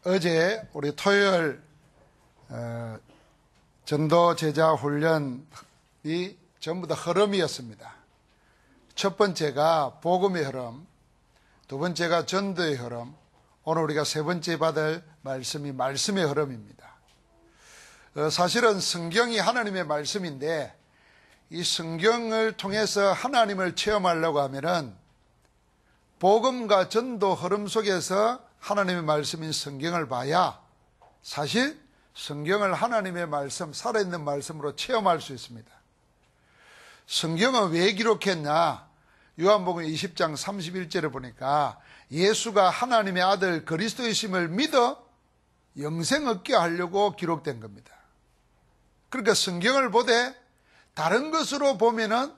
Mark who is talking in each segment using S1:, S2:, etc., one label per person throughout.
S1: 어제 우리 토요일 전도 제자 훈련이 전부 다 흐름이었습니다. 첫 번째가 복음의 흐름, 두 번째가 전도의 흐름, 오늘 우리가 세 번째 받을 말씀이 말씀의 흐름입니다. 사실은 성경이 하나님의 말씀인데 이 성경을 통해서 하나님을 체험하려고 하면은 복음과 전도 흐름 속에서 하나님의 말씀인 성경을 봐야 사실 성경을 하나님의 말씀, 살아있는 말씀으로 체험할 수 있습니다. 성경은 왜 기록했냐? 요한복음 20장 31절에 보니까 예수가 하나님의 아들 그리스도이심을 믿어 영생 얻게 하려고 기록된 겁니다. 그러니까 성경을 보되 다른 것으로 보면은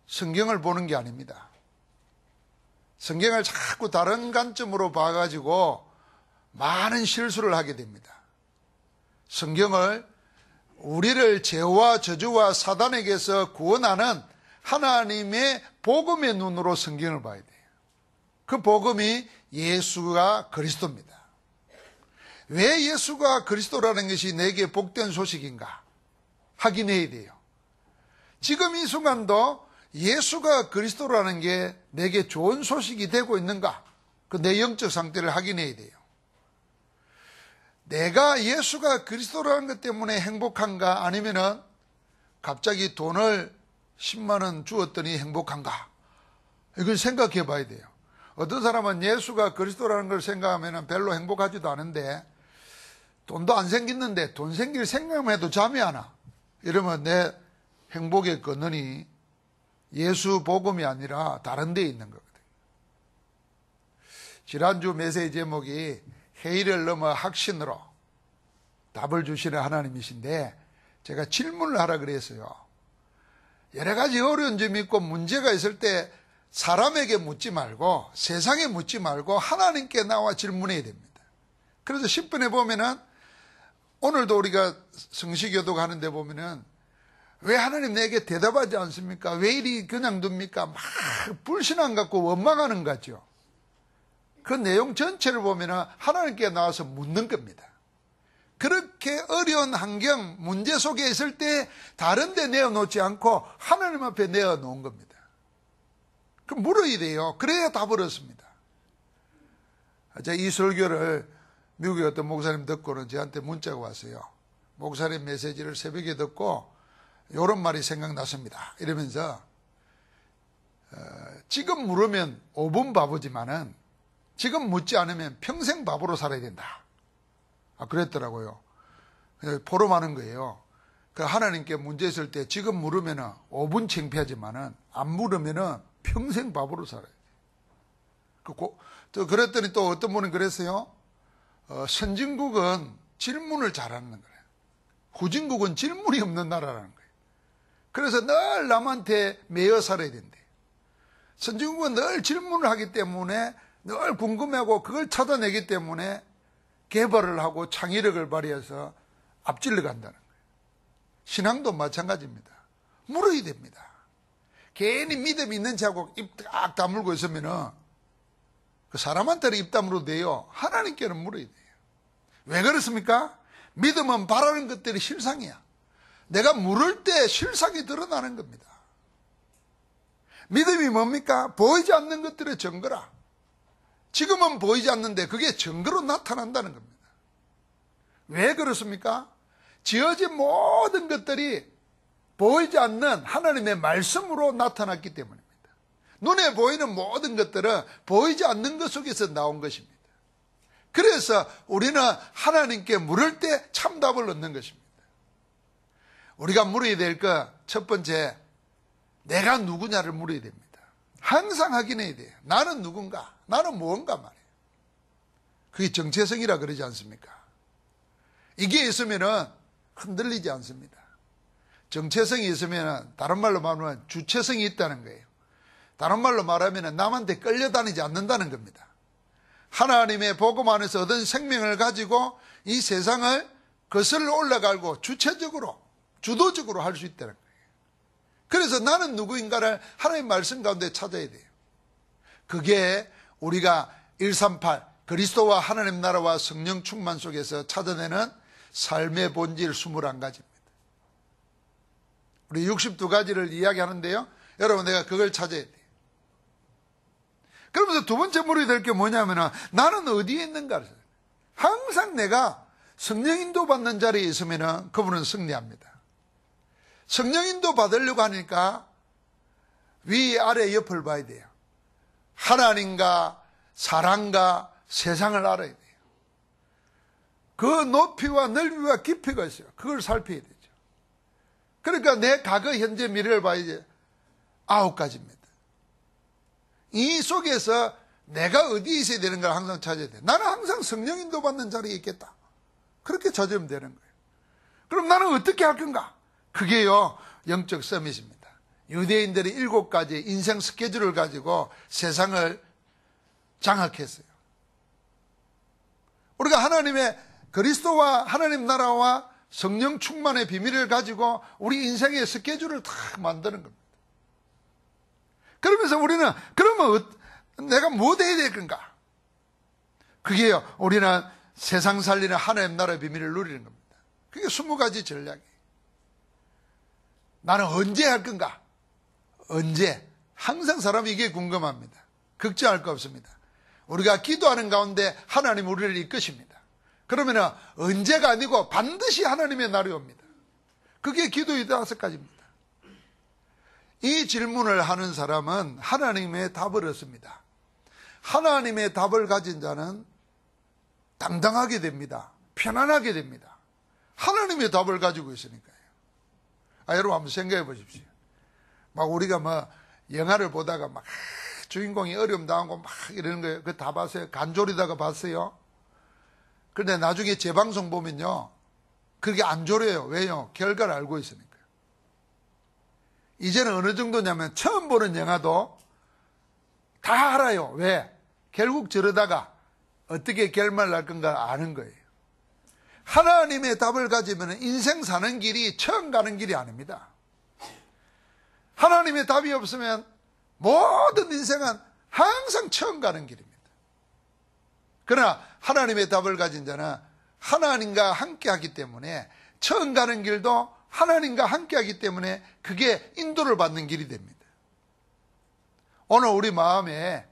S1: 성경을 보는 게 아닙니다. 성경을 자꾸 다른 관점으로 봐가지고 많은 실수를 하게 됩니다. 성경을 우리를 죄와 저주와 사단에게서 구원하는 하나님의 복음의 눈으로 성경을 봐야 돼요. 그 복음이 예수가 그리스도입니다. 왜 예수가 그리스도라는 것이 내게 복된 소식인가 확인해야 돼요. 지금 이 순간도 예수가 그리스도라는 게 내게 좋은 소식이 되고 있는가? 그 내 영적 상태를 확인해야 돼요. 내가 예수가 그리스도라는 것 때문에 행복한가? 아니면은 갑자기 돈을 10만 원 주었더니 행복한가? 이걸 생각해 봐야 돼요. 어떤 사람은 예수가 그리스도라는 걸 생각하면 별로 행복하지도 않은데 돈도 안 생겼는데 돈 생길 생각만 해도 잠이 안 와. 이러면 내 행복의 근원이 예수 복음이 아니라 다른 데에 있는 거거든요. 지난주 메시지 제목이 회의를 넘어 확신으로 답을 주시는 하나님이신데 제가 질문을 하라 그랬어요. 여러 가지 어려운 점이 있고 문제가 있을 때 사람에게 묻지 말고 세상에 묻지 말고 하나님께 나와 질문해야 됩니다. 그래서 10분에 보면은 오늘도 우리가 성시교독 하는데 보면은 왜 하나님 내게 대답하지 않습니까? 왜 이리 그냥 둡니까? 막 불신앙 갖고 원망하는 거죠. 그 내용 전체를 보면 하나님께 나와서 묻는 겁니다. 그렇게 어려운 환경, 문제 속에 있을 때 다른 데 내어놓지 않고 하나님 앞에 내어놓은 겁니다. 그 물어야 돼요. 그래야 답을 얻습니다. 제가 이 설교를 미국의 어떤 목사님 듣고는 저한테 문자가 왔어요. 목사님 메시지를 새벽에 듣고 이런 말이 생각났습니다. 이러면서 지금 물으면 5분 바보지만은 지금 묻지 않으면 평생 바보로 살아야 된다. 그랬더라고요. 포럼하는 거예요. 그 하나님께 문제 있을 때 지금 물으면 5분 창피하지만은 안 물으면 평생 바보로 살아야 돼. 그랬더니 또 어떤 분은 그랬어요. 선진국은 질문을 잘하는 거예요. 후진국은 질문이 없는 나라라는 거예요. 그래서 늘 남한테 매여 살아야 된대요. 선진국은 늘 질문을 하기 때문에 늘 궁금해하고 그걸 찾아내기 때문에 개발을 하고 창의력을 발휘해서 앞질러 간다는 거예요. 신앙도 마찬가지입니다. 물어야 됩니다. 괜히 믿음 있는 척하고 입 딱 다물고 있으면 그 사람한테는 입 다물어도 돼요. 하나님께는 물어야 돼요. 왜 그렇습니까? 믿음은 바라는 것들이 실상이야. 내가 물을 때 실상이 드러나는 겁니다. 믿음이 뭡니까? 보이지 않는 것들의 증거라. 지금은 보이지 않는데 그게 증거로 나타난다는 겁니다. 왜 그렇습니까? 지어진 모든 것들이 보이지 않는 하나님의 말씀으로 나타났기 때문입니다. 눈에 보이는 모든 것들은 보이지 않는 것 속에서 나온 것입니다. 그래서 우리는 하나님께 물을 때 참답을 얻는 것입니다. 우리가 물어야 될 것 첫 번째, 내가 누구냐를 물어야 됩니다. 항상 확인해야 돼요. 나는 누군가? 나는 무언가 말이에요. 그게 정체성이라 그러지 않습니까? 이게 있으면 흔들리지 않습니다. 정체성이 있으면 다른 말로 말하면 주체성이 있다는 거예요. 다른 말로 말하면 남한테 끌려다니지 않는다는 겁니다. 하나님의 복음 안에서 얻은 생명을 가지고 이 세상을 거슬러 올라가고 주체적으로 주도적으로 할 수 있다는 거예요. 그래서 나는 누구인가를 하나님의 말씀 가운데 찾아야 돼요. 그게 우리가 138 그리스도와 하나님 나라와 성령 충만 속에서 찾아내는 삶의 본질 21가지입니다. 우리 62가지를 이야기하는데요. 여러분, 내가 그걸 찾아야 돼요. 그러면서 두 번째 물어야 될 게 뭐냐면, 나는 어디에 있는가? 항상 내가 성령 인도 받는 자리에 있으면 그분은 승리합니다. 성령 인도 받으려고 하니까 위, 아래, 옆을 봐야 돼요. 하나님과 사랑과 세상을 알아야 돼요. 그 높이와 넓이와 깊이가 있어요. 그걸 살펴야 되죠. 그러니까 내 과거, 현재, 미래를 봐야지 9가지입니다. 이 속에서 내가 어디에 있어야 되는 걸 항상 찾아야 돼요. 나는 항상 성령 인도 받는 자리에 있겠다. 그렇게 찾으면 되는 거예요. 그럼 나는 어떻게 할 건가? 그게요, 영적 서밋입니다. 유대인들이 7가지 인생 스케줄을 가지고 세상을 장악했어요. 우리가 하나님의 그리스도와 하나님 나라와 성령 충만의 비밀을 가지고 우리 인생의 스케줄을 다 만드는 겁니다. 그러면서 우리는 그러면 내가 뭐 해야 될 건가? 그게요, 우리는 세상 살리는 하나님 나라의 비밀을 누리는 겁니다. 그게 20가지 전략이에요. 나는 언제 할 건가? 언제? 항상 사람이 이게 궁금합니다. 걱정할 거 없습니다. 우리가 기도하는 가운데 하나님 우리를 이끄십니다. 그러면 언제가 아니고 반드시 하나님의 날이 옵니다. 그게 기도의 5가지입니다. 이 질문을 하는 사람은 하나님의 답을 얻습니다. 하나님의 답을 가진 자는 당당하게 됩니다. 편안하게 됩니다. 하나님의 답을 가지고 있으니까요. 여러분 한번 생각해 보십시오. 막 우리가 뭐 영화를 보다가 막 주인공이 어려움 당하고 막 이러는 거예요. 그거 다 봤어요? 간졸이다가 봤어요? 그런데 나중에 재방송 보면요, 그렇게 안 졸여요. 왜요? 결과를 알고 있으니까요. 이제는 어느 정도냐면 처음 보는 영화도 다 알아요. 왜? 결국 저러다가 어떻게 결말 날 건가 아는 거예요. 하나님의 답을 가지면 인생 사는 길이 처음 가는 길이 아닙니다. 하나님의 답이 없으면 모든 인생은 항상 처음 가는 길입니다. 그러나 하나님의 답을 가진 자는 하나님과 함께 하기 때문에 처음 가는 길도 하나님과 함께 하기 때문에 그게 인도를 받는 길이 됩니다. 오늘 우리 마음에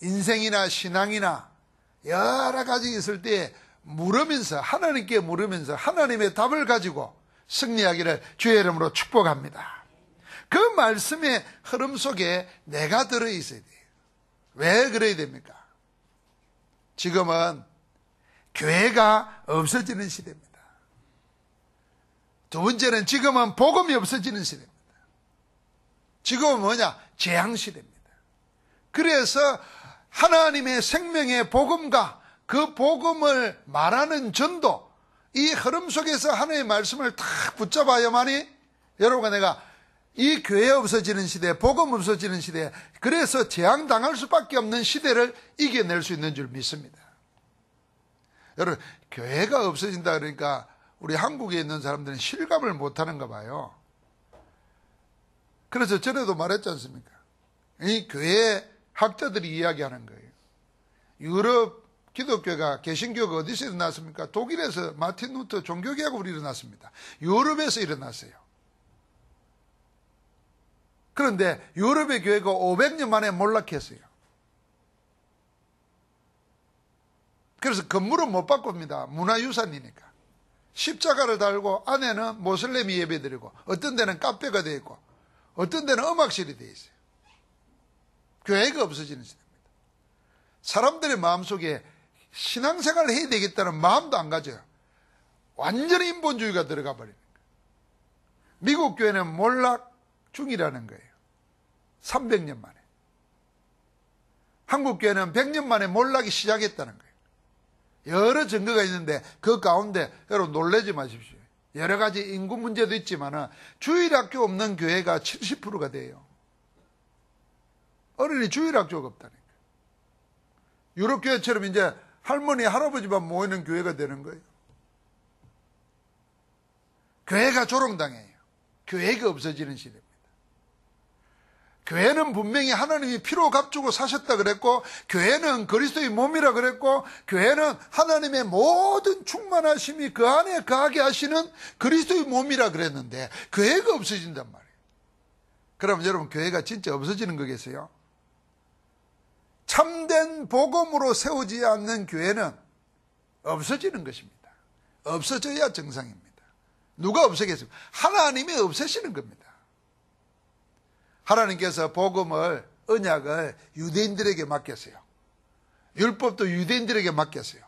S1: 인생이나 신앙이나 여러 가지 있을 때 물으면서, 하나님께 물으면서 하나님의 답을 가지고 승리하기를 주의 이름으로 축복합니다. 그 말씀의 흐름 속에 내가 들어있어야 돼요. 왜 그래야 됩니까? 지금은 교회가 없어지는 시대입니다. 두 번째는 지금은 복음이 없어지는 시대입니다. 지금은 뭐냐? 재앙시대입니다. 그래서 하나님의 생명의 복음과 그 복음을 말하는 전도, 이 흐름 속에서 하나님의 말씀을 딱 붙잡아야만이, 여러분과 내가 이 교회 없어지는 시대, 복음 없어지는 시대, 그래서 재앙당할 수밖에 없는 시대를 이겨낼 수 있는 줄 믿습니다. 여러분, 교회가 없어진다 그러니까 우리 한국에 있는 사람들은 실감을 못하는가 봐요. 그래서 전에도 말했지 않습니까? 이 교회 학자들이 이야기하는 거예요. 유럽 기독교가, 개신교가 어디서 일어났습니까? 독일에서 마틴 루터 종교개혁으로 일어났습니다. 유럽에서 일어났어요. 그런데 유럽의 교회가 500년 만에 몰락했어요. 그래서 건물은 못 바꿉니다. 문화유산이니까. 십자가를 달고 안에는 모슬렘이 예배드리고, 어떤 데는 카페가 되어 있고, 어떤 데는 음악실이 되어 있어요. 교회가 없어지는 시대입니다. 사람들의 마음속에 신앙생활을 해야 되겠다는 마음도 안 가져요. 완전히 인본주의가 들어가 버리는 거예요. 미국 교회는 몰락 중이라는 거예요. 300년 만에. 한국 교회는 100년 만에 몰락이 시작했다는 거예요. 여러 증거가 있는데 그 가운데 여러분 놀라지 마십시오. 여러 가지 인구 문제도 있지만 주일학교 없는 교회가 70%가 돼요. 어른이 주일학교가 없다니까. 유럽 교회처럼 이제 할머니 할아버지만 모이는 교회가 되는 거예요. 교회가 조롱당해요. 교회가 없어지는 시대입니다. 교회는 분명히 하나님이 피로 값주고 사셨다 그랬고, 교회는 그리스도의 몸이라 그랬고, 교회는 하나님의 모든 충만하심이 그 안에 거하게 하시는 그리스도의 몸이라 그랬는데 교회가 없어진단 말이에요. 그럼 여러분, 교회가 진짜 없어지는 거겠어요? 참된 복음으로 세우지 않는 교회는 없어지는 것입니다. 없어져야 정상입니다. 누가 없애겠습니까? 하나님이 없애시는 겁니다. 하나님께서 복음을, 언약을 유대인들에게 맡겼어요. 율법도 유대인들에게 맡겼어요.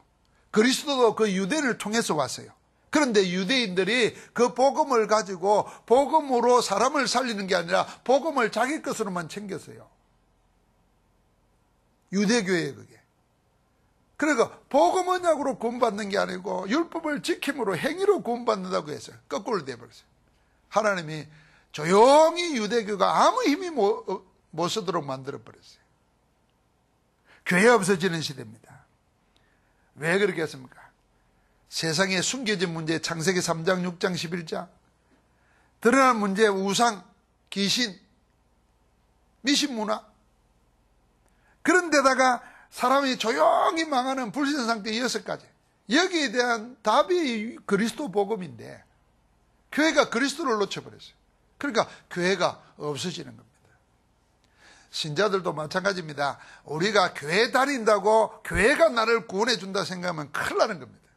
S1: 그리스도도 그 유대인을 통해서 왔어요. 그런데 유대인들이 그 복음을 가지고 복음으로 사람을 살리는 게 아니라 복음을 자기 것으로만 챙겼어요. 유대교회에 그게. 그러니까 복음 언약으로 구원받는 게 아니고 율법을 지킴으로 행위로 구원받는다고 했어요. 거꾸로 돼버렸어요. 하나님이 조용히 유대교가 아무 힘이 못 쓰도록 만들어버렸어요. 교회 없어지는 시대입니다. 왜 그렇게 했습니까? 세상에 숨겨진 문제, 창세기 3장, 6장, 11장, 드러난 문제, 우상, 귀신, 미신문화, 그런 데다가 사람이 조용히 망하는 불신 상태 6가지. 여기에 대한 답이 그리스도 복음인데 교회가 그리스도를 놓쳐버렸어요. 그러니까 교회가 없어지는 겁니다. 신자들도 마찬가지입니다. 우리가 교회 다닌다고 교회가 나를 구원해 준다 생각하면 큰일 나는 겁니다.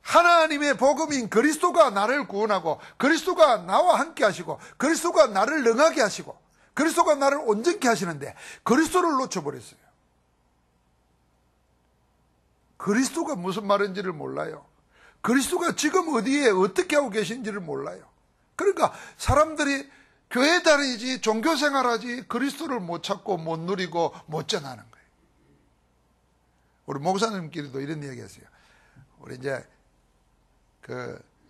S1: 하나님의 복음인 그리스도가 나를 구원하고, 그리스도가 나와 함께 하시고, 그리스도가 나를 능하게 하시고, 그리스도가 나를 온전케 하시는데 그리스도를 놓쳐버렸어요. 그리스도가 무슨 말인지를 몰라요. 그리스도가 지금 어디에 어떻게 하고 계신지를 몰라요. 그러니까 사람들이 교회 다니지 종교생활하지 그리스도를 못 찾고 못 누리고 못 전하는 거예요. 우리 목사님끼리도 이런 얘기 했어요. 우리 이제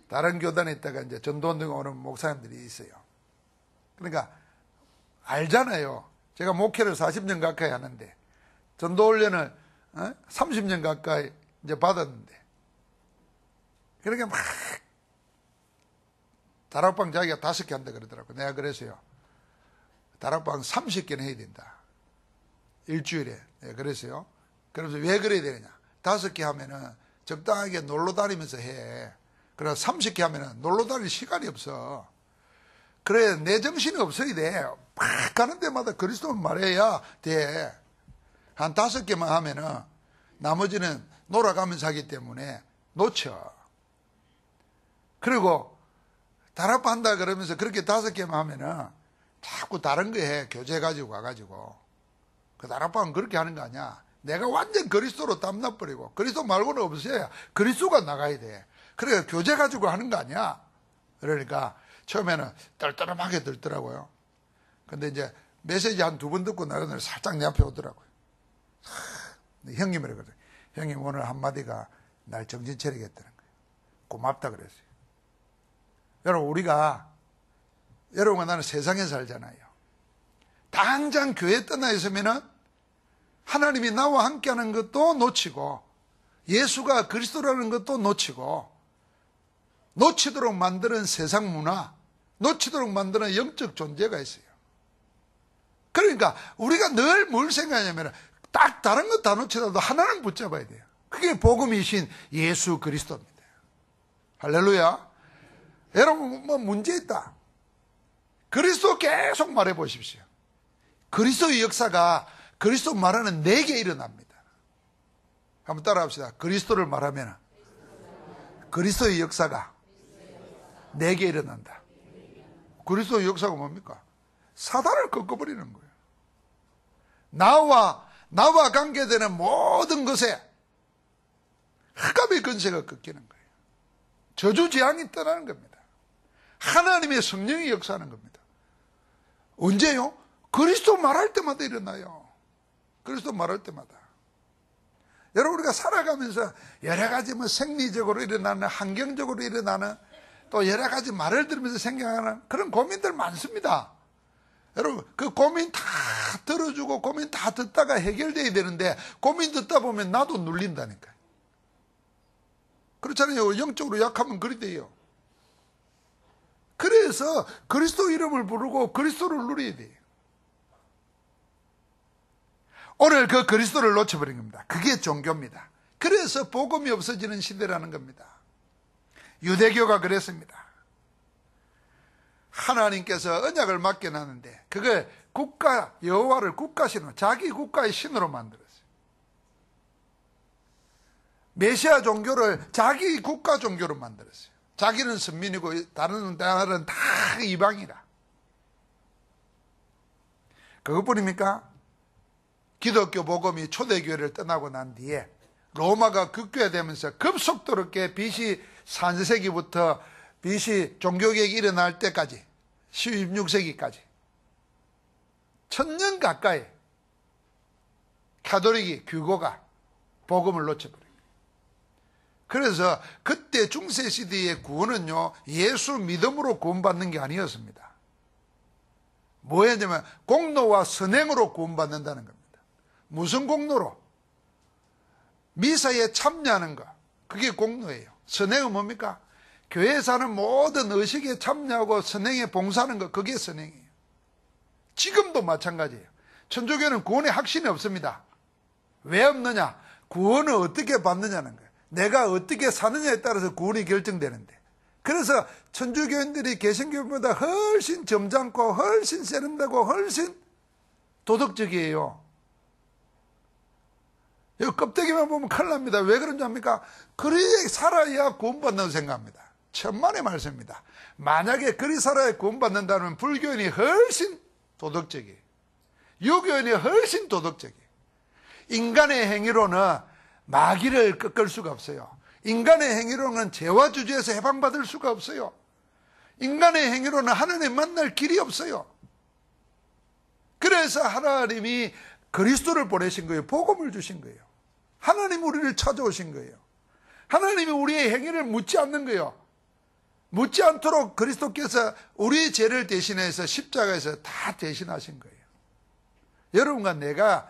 S1: 다른 교단에 있다가 이제 전도운동에 오는 목사님들이 있어요. 그러니까 알잖아요. 제가 목회를 40년 가까이 하는데 전도훈련을 30년 가까이 이제 받았는데, 그러니까 막 다락방 자기가 5개 한다 그러더라고요. 내가 그래서요, 다락방 30개는 해야 된다, 일주일에. 내가 그래서요. 그래서 왜 그래야 되느냐, 5개 하면은 적당하게 놀러 다니면서 해. 그래서 30개 하면은 놀러 다닐 시간이 없어. 그래, 내 정신이 없어야 돼. 막 가는 데마다 그리스도만 말해야 돼. 한 5개만 하면은 나머지는 놀아가면서 하기 때문에 놓쳐. 그리고 다락방 한다 그러면서 그렇게 5개만 하면은 자꾸 다른 거 해. 교재 가지고 와가지고. 그 다락방은 그렇게 하는 거 아니야. 내가 완전 그리스도로 담나버리고 그리스도 말고는 없어야 그리스도가 나가야 돼. 그러니까 교재 가지고 하는 거 아니야. 그러니까 처음에는 떨떠름하게 들더라고요. 근데 이제 메시지 한 2번 듣고 나가서 살짝 내 앞에 오더라고요. 형님이라 그랬어요. 형님 오늘 한마디가 날 정신 차리게 했다는 거예요. 고맙다 그랬어요. 여러분과 나는 세상에 살잖아요. 당장 교회 떠나 있으면은 하나님이 나와 함께하는 것도 놓치고, 예수가 그리스도라는 것도 놓치고, 놓치도록 만드는 세상 문화, 놓치도록 만드는 영적 존재가 있어요. 그러니까 우리가 늘 뭘 생각하냐면 딱 다른 것 다 놓치더라도 하나는 붙잡아야 돼요. 그게 복음이신 예수 그리스도입니다. 할렐루야. 여러분, 뭐 문제 있다. 그리스도 계속 말해 보십시오. 그리스도의 역사가 그리스도 말하는 내게 일어납니다. 한번 따라합시다. 그리스도를 말하면 그리스도의 역사가 내게 일어난다. 그리스도의 역사가 뭡니까? 사단을 꺾어버리는 거예요. 나와 관계되는 모든 것에 흑암의 권세가 꺾이는 거예요. 저주재앙이 떠나는 겁니다. 하나님의 성령이 역사하는 겁니다. 언제요? 그리스도 말할 때마다 일어나요. 그리스도 말할 때마다. 여러분, 우리가 살아가면서 여러 가지 생리적으로 일어나는, 환경적으로 일어나는, 또 여러 가지 말을 들으면서 생각하는 그런 고민들 많습니다. 여러분, 그 고민 다 들어주고 고민 다 듣다가 해결돼야 되는데 고민 듣다 보면 나도 눌린다니까요. 그렇잖아요. 영적으로 약하면 그리 돼요. 그래서 그리스도 이름을 부르고 그리스도를 누려야 돼요. 오늘 그 그리스도를 놓쳐버린 겁니다. 그게 종교입니다. 그래서 복음이 없어지는 시대라는 겁니다. 유대교가 그랬습니다. 하나님께서 언약을 맡겨놨는데 그걸 국가 여호와를 국가신으로, 자기 국가의 신으로 만들었어요. 메시아 종교를 자기 국가 종교로 만들었어요. 자기는 선민이고 다른 나라는 다 이방이라. 그것뿐입니까? 기독교 복음이 초대교회를 떠나고 난 뒤에 로마가 극교화되면서 급속도롭게 BC 4세기부터 BC 종교개혁이 일어날 때까지 16세기까지 1000년 가까이 가톨릭이 규고가 복음을 놓쳐버려요. 그래서 그때 중세시대의 구원은요, 예수 믿음으로 구원받는 게 아니었습니다. 뭐였냐면 공로와 선행으로 구원받는다는 겁니다. 무슨 공로로? 미사에 참여하는 거, 그게 공로예요. 선행은 뭡니까? 교회에 사는 모든 의식에 참여하고 선행에 봉사하는 거, 그게 선행이에요. 지금도 마찬가지예요. 천주교는 구원의 확신이 없습니다. 왜 없느냐? 구원을 어떻게 받느냐는 거예요. 내가 어떻게 사느냐에 따라서 구원이 결정되는데, 그래서 천주교인들이 개신교보다 훨씬 점잖고 훨씬 세련되고 훨씬 도덕적이에요. 이 껍데기만 보면 큰일 납니다. 왜 그런지 압니까? 그리 살아야 구원받는다고 생각합니다. 천만의 말씀입니다. 만약에 그리 살아야 구원받는다면 불교인이 훨씬 도덕적이에요. 유교인이 훨씬 도덕적이에요. 인간의 행위로는 마귀를 꺾을 수가 없어요. 인간의 행위로는 죄와 주제에서 해방받을 수가 없어요. 인간의 행위로는 하나님 만날 길이 없어요. 그래서 하나님이 그리스도를 보내신 거예요. 복음을 주신 거예요. 하나님 우리를 찾아오신 거예요. 하나님이 우리의 행위를 묻지 않는 거예요. 묻지 않도록 그리스도께서 우리의 죄를 대신해서 십자가에서 다 대신하신 거예요. 여러분과 내가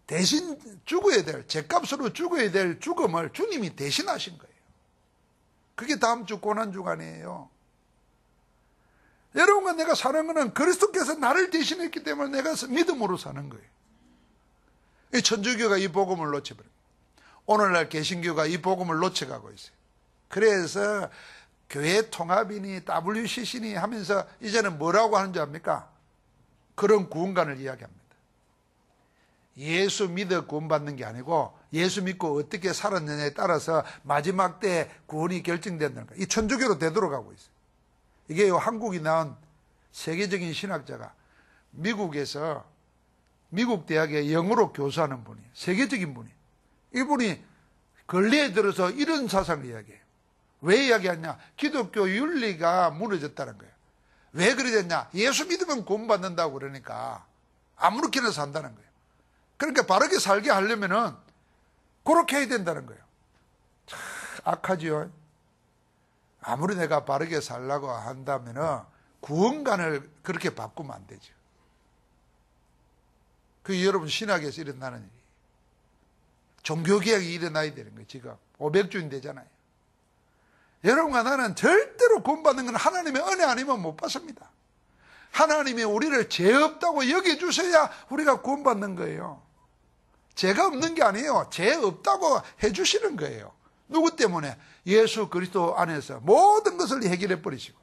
S1: 대신 죽어야 될, 죄값으로 죽어야 될 죽음을 주님이 대신하신 거예요. 그게 다음 주 고난주간이에요. 여러분과 내가 사는 것은 그리스도께서 나를 대신했기 때문에 내가 믿음으로 사는 거예요. 이 천주교가 이 복음을 놓쳐버립니다. 오늘날 개신교가 이 복음을 놓쳐가고 있어요. 그래서 교회 통합이니 WCC니 하면서 이제는 뭐라고 하는 줄 압니까? 그런 구원관을 이야기합니다. 예수 믿어 구원받는 게 아니고 예수 믿고 어떻게 살았느냐에 따라서 마지막 때 구원이 결정된다는 거예요. 이 천주교로 되돌아가고 있어요. 이게 한국이 나온 세계적인 신학자가 미국에서 미국 대학에 영어로 교수하는 분이에요. 세계적인 분이에요. 이분이 근래에 들어서 이런 사상을 이야기해요. 왜 이야기하냐? 기독교 윤리가 무너졌다는 거예요. 왜 그래 됐냐? 예수 믿으면 구원받는다고 그러니까 아무렇게나 산다는 거예요. 그러니까 바르게 살게 하려면은 그렇게 해야 된다는 거예요. 참 악하지요. 아무리 내가 바르게 살라고 한다면은 구원관을 그렇게 바꾸면 안 되죠. 그게 여러분 신학에서 일어나는 일이에요. 종교개혁이 일어나야 되는 거예요. 지금 500주인 되잖아요. 여러분과 나는 절대로 구원받는 건 하나님의 은혜 아니면 못 받습니다. 하나님이 우리를 죄 없다고 여겨주셔야 우리가 구원받는 거예요. 죄가 없는 게 아니에요. 죄 없다고 해주시는 거예요. 누구 때문에? 예수 그리스도 안에서 모든 것을 해결해 버리시고.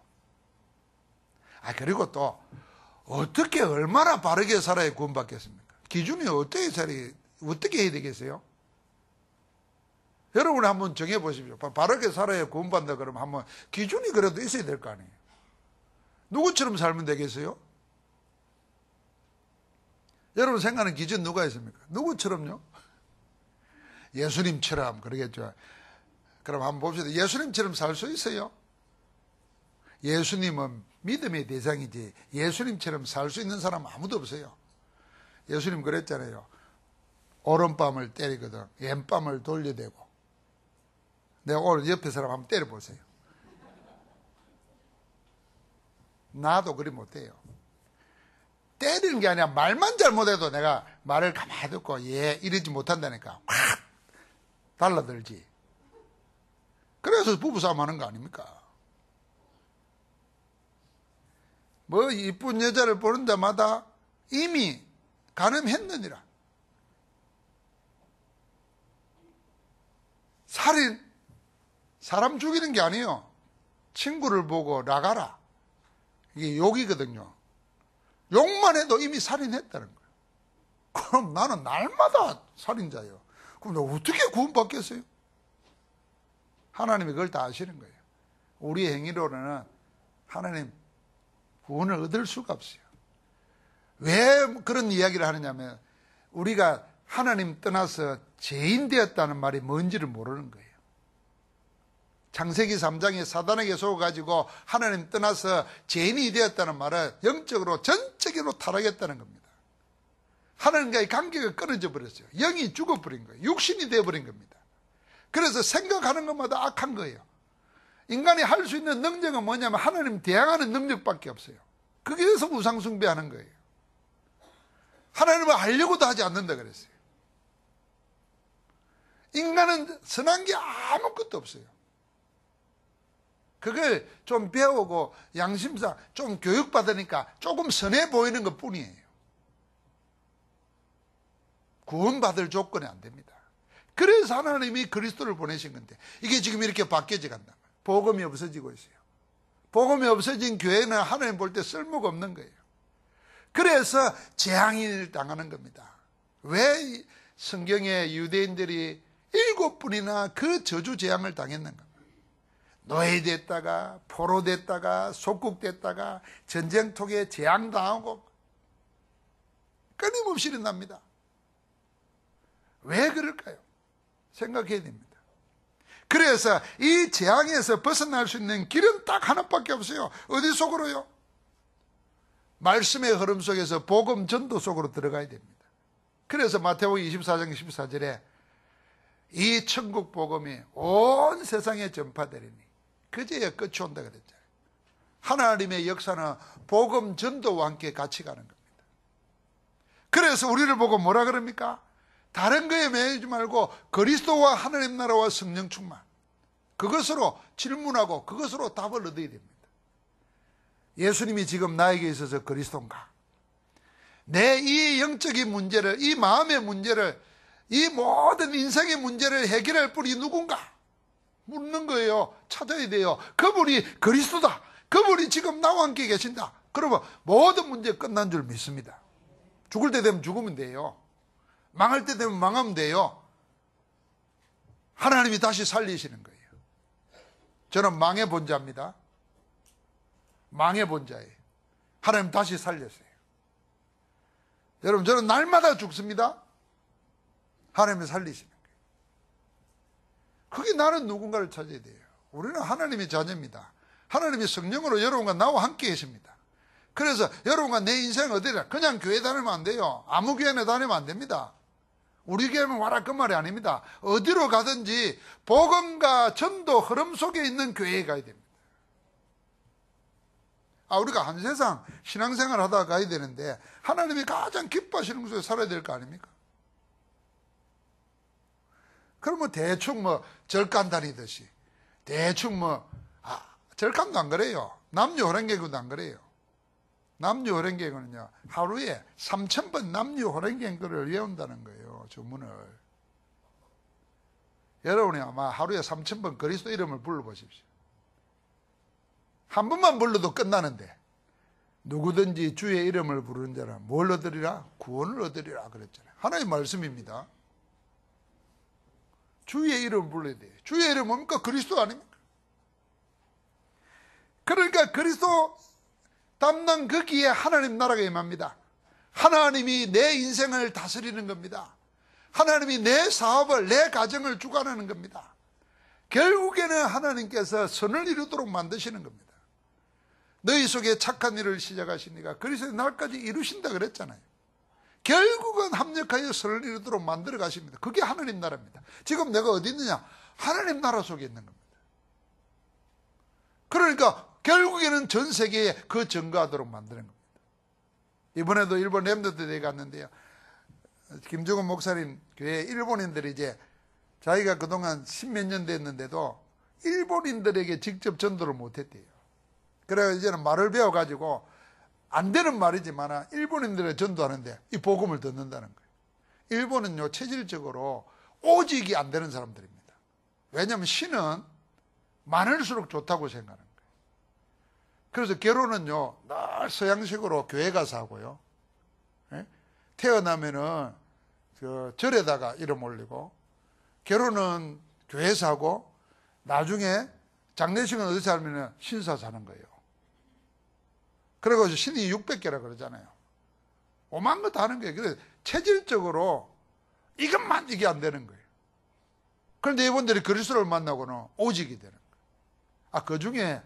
S1: 그리고 또 어떻게 얼마나 바르게 살아야 구원받겠습니까? 기준이 어떻게 해야 되겠어요? 여러분 한번 정해보십시오. 바르게 살아야 구원받는다 그러면 한번 기준이 그래도 있어야 될 거 아니에요. 누구처럼 살면 되겠어요? 여러분 생각하는 기준 누가 있습니까? 누구처럼요? 예수님처럼 그러겠죠. 그럼 한번 봅시다. 예수님처럼 살 수 있어요? 예수님은 믿음의 대상이지 예수님처럼 살 수 있는 사람 아무도 없어요. 예수님 그랬잖아요. 오른밤을 때리거든 왼밤을 돌려대고. 내가 오늘 옆에 사람 한번 때려보세요. 나도 그리 못해요. 때리는 게 아니라 말만 잘못해도 내가 말을 가만히 듣고 이러지 못한다니까 확 달라들지. 그래서 부부싸움 하는 거 아닙니까? 뭐 이쁜 여자를 보는 데마다 이미 간음했느니라. 살인, 사람 죽이는 게 아니에요. 친구를 보고 나가라. 이게 욕이거든요. 욕만 해도 이미 살인했다는 거예요. 그럼 나는 날마다 살인자예요. 그럼 내가 어떻게 구원받겠어요? 하나님이 그걸 다 아시는 거예요. 우리의 행위로는 하나님 구원을 얻을 수가 없어요. 왜 그런 이야기를 하느냐면 우리가 하나님 떠나서 죄인 되었다는 말이 뭔지를 모르는 거예요. 창세기 3장에 사단에게 속아가지고 하나님 떠나서 죄인이 되었다는 말은 영적으로 전적으로 타락했다는 겁니다. 하나님과의 관계가 끊어져 버렸어요. 영이 죽어버린 거예요. 육신이 되어버린 겁니다. 그래서 생각하는 것마다 악한 거예요. 인간이 할 수 있는 능력은 뭐냐면 하나님 대항하는 능력밖에 없어요. 거기에서 우상숭배하는 거예요. 하나님을 알려고도 하지 않는다 그랬어요. 인간은 선한 게 아무것도 없어요. 그걸 좀 배우고 양심상 좀 교육받으니까 조금 선해 보이는 것 뿐이에요. 구원받을 조건이 안 됩니다. 그래서 하나님이 그리스도를 보내신 건데 이게 지금 이렇게 바뀌어져 간단 말이에요. 복음이 없어지고 있어요. 복음이 없어진 교회는 하나님 볼 때 쓸모가 없는 거예요. 그래서 재앙을 당하는 겁니다. 왜 성경에 유대인들이 7번이나 그 저주 재앙을 당했는가? 노예됐다가 포로됐다가 속국됐다가 전쟁통에 재앙당하고 끊임없이 일어납니다. 왜 그럴까요? 생각해야 됩니다. 그래서 이 재앙에서 벗어날 수 있는 길은 딱 하나밖에 없어요. 어디 속으로요? 말씀의 흐름 속에서 복음 전도 속으로 들어가야 됩니다. 그래서 마태복음 24장 14절에 이 천국 복음이 온 세상에 전파되리니 그제야 끝이 온다 그랬잖아요. 하나님의 역사는 복음 전도와 함께 같이 가는 겁니다. 그래서 우리를 보고 뭐라 그럽니까? 다른 거에 매이지 말고 그리스도와 하나님 나라와 성령 충만, 그것으로 질문하고 그것으로 답을 얻어야 됩니다. 예수님이 지금 나에게 있어서 그리스도인가? 내 이 영적인 문제를, 이 마음의 문제를, 이 모든 인생의 문제를 해결할 분이 누군가? 묻는 거예요. 찾아야 돼요. 그분이 그리스도다. 그분이 지금 나와 함께 계신다. 그러면 모든 문제 끝난 줄 믿습니다. 죽을 때 되면 죽으면 돼요. 망할 때 되면 망하면 돼요. 하나님이 다시 살리시는 거예요. 저는 망해본 자입니다. 망해본 자예요. 하나님 다시 살렸어요. 여러분, 저는 날마다 죽습니다. 하나님이 살리시는 거예요. 그게 나는 누군가를 찾아야 돼요. 우리는 하나님의 자녀입니다. 하나님이 성령으로 여러분과 나와 함께 계십니다. 그래서 여러분과 내 인생 어디라 그냥 교회 다니면 안 돼요. 아무 교회나 다니면 안 됩니다. 우리 교회만 와라 그 말이 아닙니다. 어디로 가든지 복음과 전도 흐름 속에 있는 교회에 가야 됩니다. 우리가 한 세상 신앙생활 하다가 가야 되는데 하나님이 가장 기뻐하시는 곳에 살아야 될 거 아닙니까? 그러면 대충 절간 다니듯이 대충 절간도 안 그래요. 남녀호랭개구도 안 그래요. 남녀호랭개구는요 하루에 3,000번 남녀호랭개구를 외운다는 거예요. 주문을. 여러분이 아마 하루에 3,000번 그리스도 이름을 불러보십시오. 한 번만 불러도 끝나는데 누구든지 주의 이름을 부르는 자는 뭘 얻으리라? 구원을 얻으리라 그랬잖아요. 하나님의 말씀입니다. 주의 이름을 불러야 돼요. 주의 이름 뭡니까? 그리스도 아닙니까? 그러니까 그리스도 담당 거기에 하나님 나라가 임합니다. 하나님이 내 인생을 다스리는 겁니다. 하나님이 내 사업을, 내 가정을 주관하는 겁니다. 결국에는 하나님께서 선을 이루도록 만드시는 겁니다. 너희 속에 착한 일을 시작하시니까 그리스도의 날까지 이루신다 그랬잖아요. 결국은 합력하여 선을 이루도록 만들어 가십니다. 그게 하나님 나라입니다. 지금 내가 어디 있느냐? 하나님 나라 속에 있는 겁니다. 그러니까 결국에는 전 세계에 그 증거하도록 만드는 겁니다. 이번에도 일본 렘넌트대에 갔는데요. 김종원 목사님 교회 일본인들이 이제 자기가 그동안 10몇 년 됐는데도 일본인들에게 직접 전도를 못했대요. 그래서 이제는 말을 배워가지고 안 되는 말이지만 일본인들의 전도하는데 이 복음을 듣는다는 거예요. 일본은요, 체질적으로 오직이 안 되는 사람들입니다. 왜냐하면 신은 많을수록 좋다고 생각하는 거예요. 그래서 결혼은요, 늘 서양식으로 교회 가서 하고요. 태어나면은 절에다가 이름 올리고, 결혼은 교회에서 하고, 나중에 장례식은 어디서 하면 신사서 하는 거예요. 그래가지고 신이 600개라 그러잖아요. 오만 거 다 하는 거예요. 그래서 체질적으로 이것만 이게 안 되는 거예요. 그런데 이분들이 그리스도를 만나고는 오직이 되는 거예요. 그 중에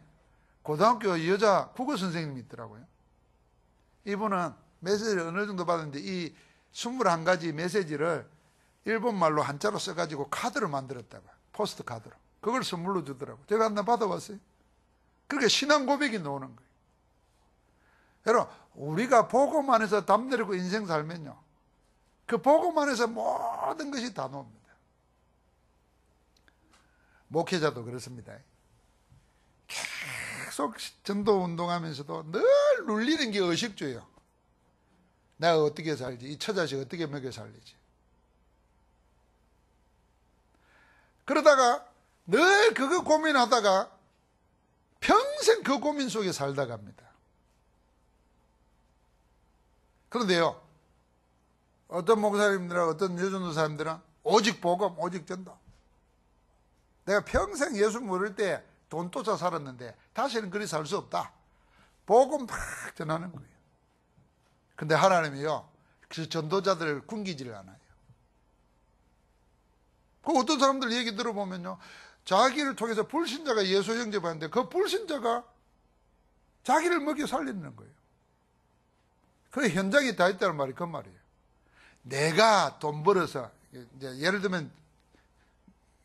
S1: 고등학교 여자 국어 선생님이 있더라고요. 이분은 메시지를 어느 정도 받았는데 이 21가지 메시지를 일본말로 한자로 써가지고 카드를 만들었다고요. 포스트 카드로. 그걸 선물로 주더라고요. 제가 하나 받아봤어요. 그렇게 신앙 고백이 나오는 거예요. 여러분, 우리가 복음 안에서 담 내리고 인생 살면요, 그 복음 안에서 모든 것이 다 나옵니다. 목회자도 그렇습니다. 계속 전도 운동하면서도 늘 눌리는 게 의식주예요. 내가 어떻게 살지? 이 처자식 어떻게 먹여 살리지? 그러다가 늘 그거 고민하다가 평생 그 고민 속에 살다 갑니다. 그런데요, 어떤 목사님들이나 어떤 여전도 사람들은 오직 복음, 오직 전도. 내가 평생 예수 모를 때 돈 쫓아 살았는데 다시는 그리 살 수 없다. 복음 막 전하는 거예요. 근데 하나님이요, 그 전도자들을 굶기지를 않아요. 그 어떤 사람들 얘기 들어보면요, 자기를 통해서 불신자가 예수 영접하는데 그 불신자가 자기를 먹여 살리는 거예요. 그래, 현장에 다 있다는 말이 그 말이에요. 내가 돈 벌어서, 이제 예를 들면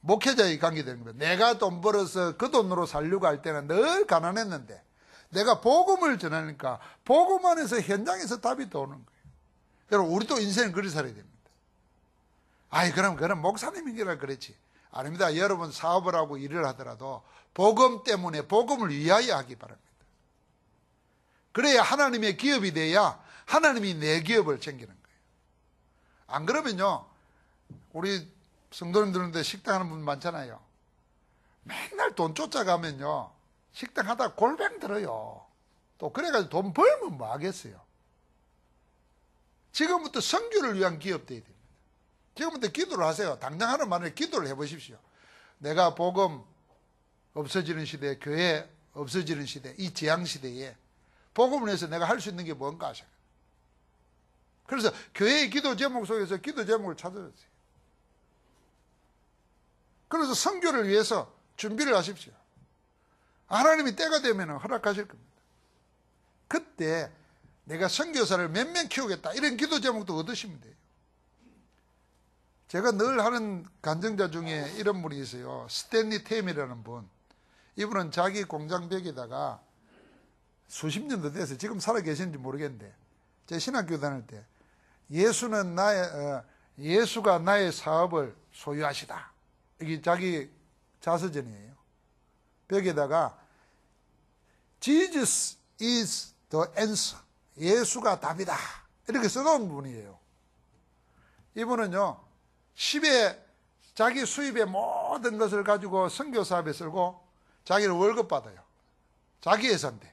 S1: 목회자에 관계되는 겁니다. 내가 돈 벌어서 그 돈으로 살려고 할 때는 늘 가난했는데 내가 복음을 전하니까 복음 안에서 현장에서 답이 또 오는 거예요. 여러분, 우리도 인생을 그리 살아야 됩니다. 그럼 그런 목사님이라 그렇지. 아닙니다. 여러분, 사업을 하고 일을 하더라도 복음 때문에 복음을 위하여 하기 바랍니다. 그래야 하나님의 기업이 돼야 하나님이 내 기업을 챙기는 거예요. 안 그러면요, 우리 성도님들인데 식당 하는 분 많잖아요. 맨날 돈 쫓아가면요, 식당 하다가 골병 들어요. 또 그래가지고 돈 벌면 뭐 하겠어요. 지금부터 선교를 위한 기업 돼야 됩니다. 지금부터 기도를 하세요. 당장 하는 말에 기도를 해보십시오. 내가 복음 없어지는 시대, 교회 없어지는 시대, 이 재앙시대에 복음을 위해서 내가 할 수 있는 게 뭔가 하셔요. 그래서 교회의 기도 제목 속에서 기도 제목을 찾아주세요. 그래서 선교를 위해서 준비를 하십시오. 하나님이 때가 되면 허락하실 겁니다. 그때 내가 선교사를 몇 명 키우겠다, 이런 기도 제목도 얻으시면 돼요. 제가 늘 하는 간증자 중에 이런 분이 있어요. 스탠리 템이라는 분. 이분은 자기 공장 벽에다가 수십 년도 돼서 지금 살아계시는지 모르겠는데, 제 신학교 다닐 때 예수가 나의 사업을 소유하시다, 이게 자기 자서전이에요. 벽에다가 Jesus is the answer, 예수가 답이다, 이렇게 써놓은 분이에요. 이분은요, 자기 수입의 모든 것을 가지고 선교 사업에 쓰고 자기는 월급 받아요. 자기 예산대.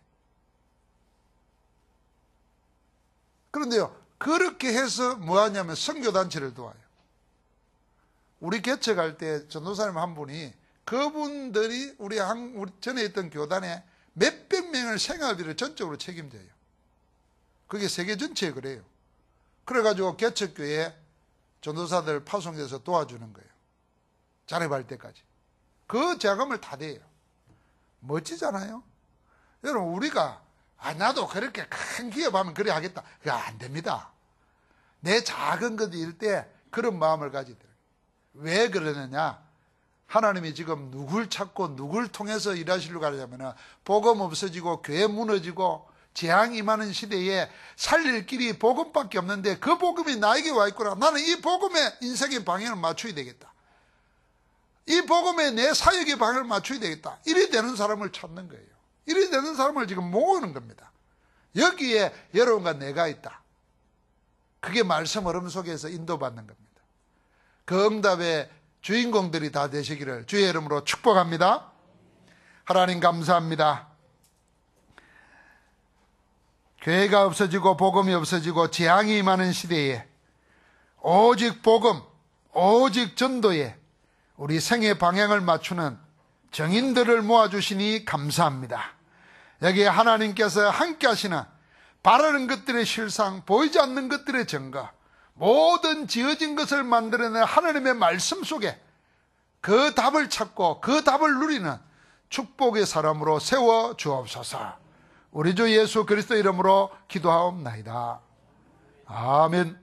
S1: 그런데요, 그렇게 해서 뭐 하냐면 선교단체를 도와요. 우리 개척할 때 전도사님 한 분이, 그분들이 우리 전에 있던 교단에 몇백 명을 생활비를 전적으로 책임져요. 그게 세계 전체에 그래요. 그래가지고 개척교회에 전도사들 파송돼서 도와주는 거예요. 자립할 때까지. 그 자금을 다 대요. 멋지잖아요? 여러분, 우리가 나도 그렇게 큰 기업하면 그래 하겠다, 그거 안 됩니다. 내 작은 것 일 때 그런 마음을 가지더라고요. 왜 그러느냐? 하나님이 지금 누굴 찾고 누굴 통해서 일하시려고 하냐면, 복음 없어지고 교회 무너지고 재앙 임하는 시대에 살릴 길이 복음밖에 없는데 그 복음이 나에게 와 있구나. 나는 이 복음에 인생의 방향을 맞춰야 되겠다. 이 복음에 내 사역의 방향을 맞춰야 되겠다. 이리 되는 사람을 찾는 거예요. 이리 되는 사람을 지금 모으는 겁니다. 여기에 여러분과 내가 있다. 그게 말씀 얼음 속에서 인도받는 겁니다. 그 응답의 주인공들이 다 되시기를 주의 이름으로 축복합니다. 하나님 감사합니다. 교회가 없어지고 복음이 없어지고 재앙이 임하는 시대에 오직 복음, 오직 전도에 우리 생의 방향을 맞추는 정인들을 모아주시니 감사합니다. 여기에 하나님께서 함께 하시는 바라는 것들의 실상, 보이지 않는 것들의 증거, 모든 지어진 것을 만들어낸 하나님의 말씀 속에 그 답을 찾고 그 답을 누리는 축복의 사람으로 세워 주옵소서. 우리 주 예수 그리스도 이름으로 기도하옵나이다. 아멘.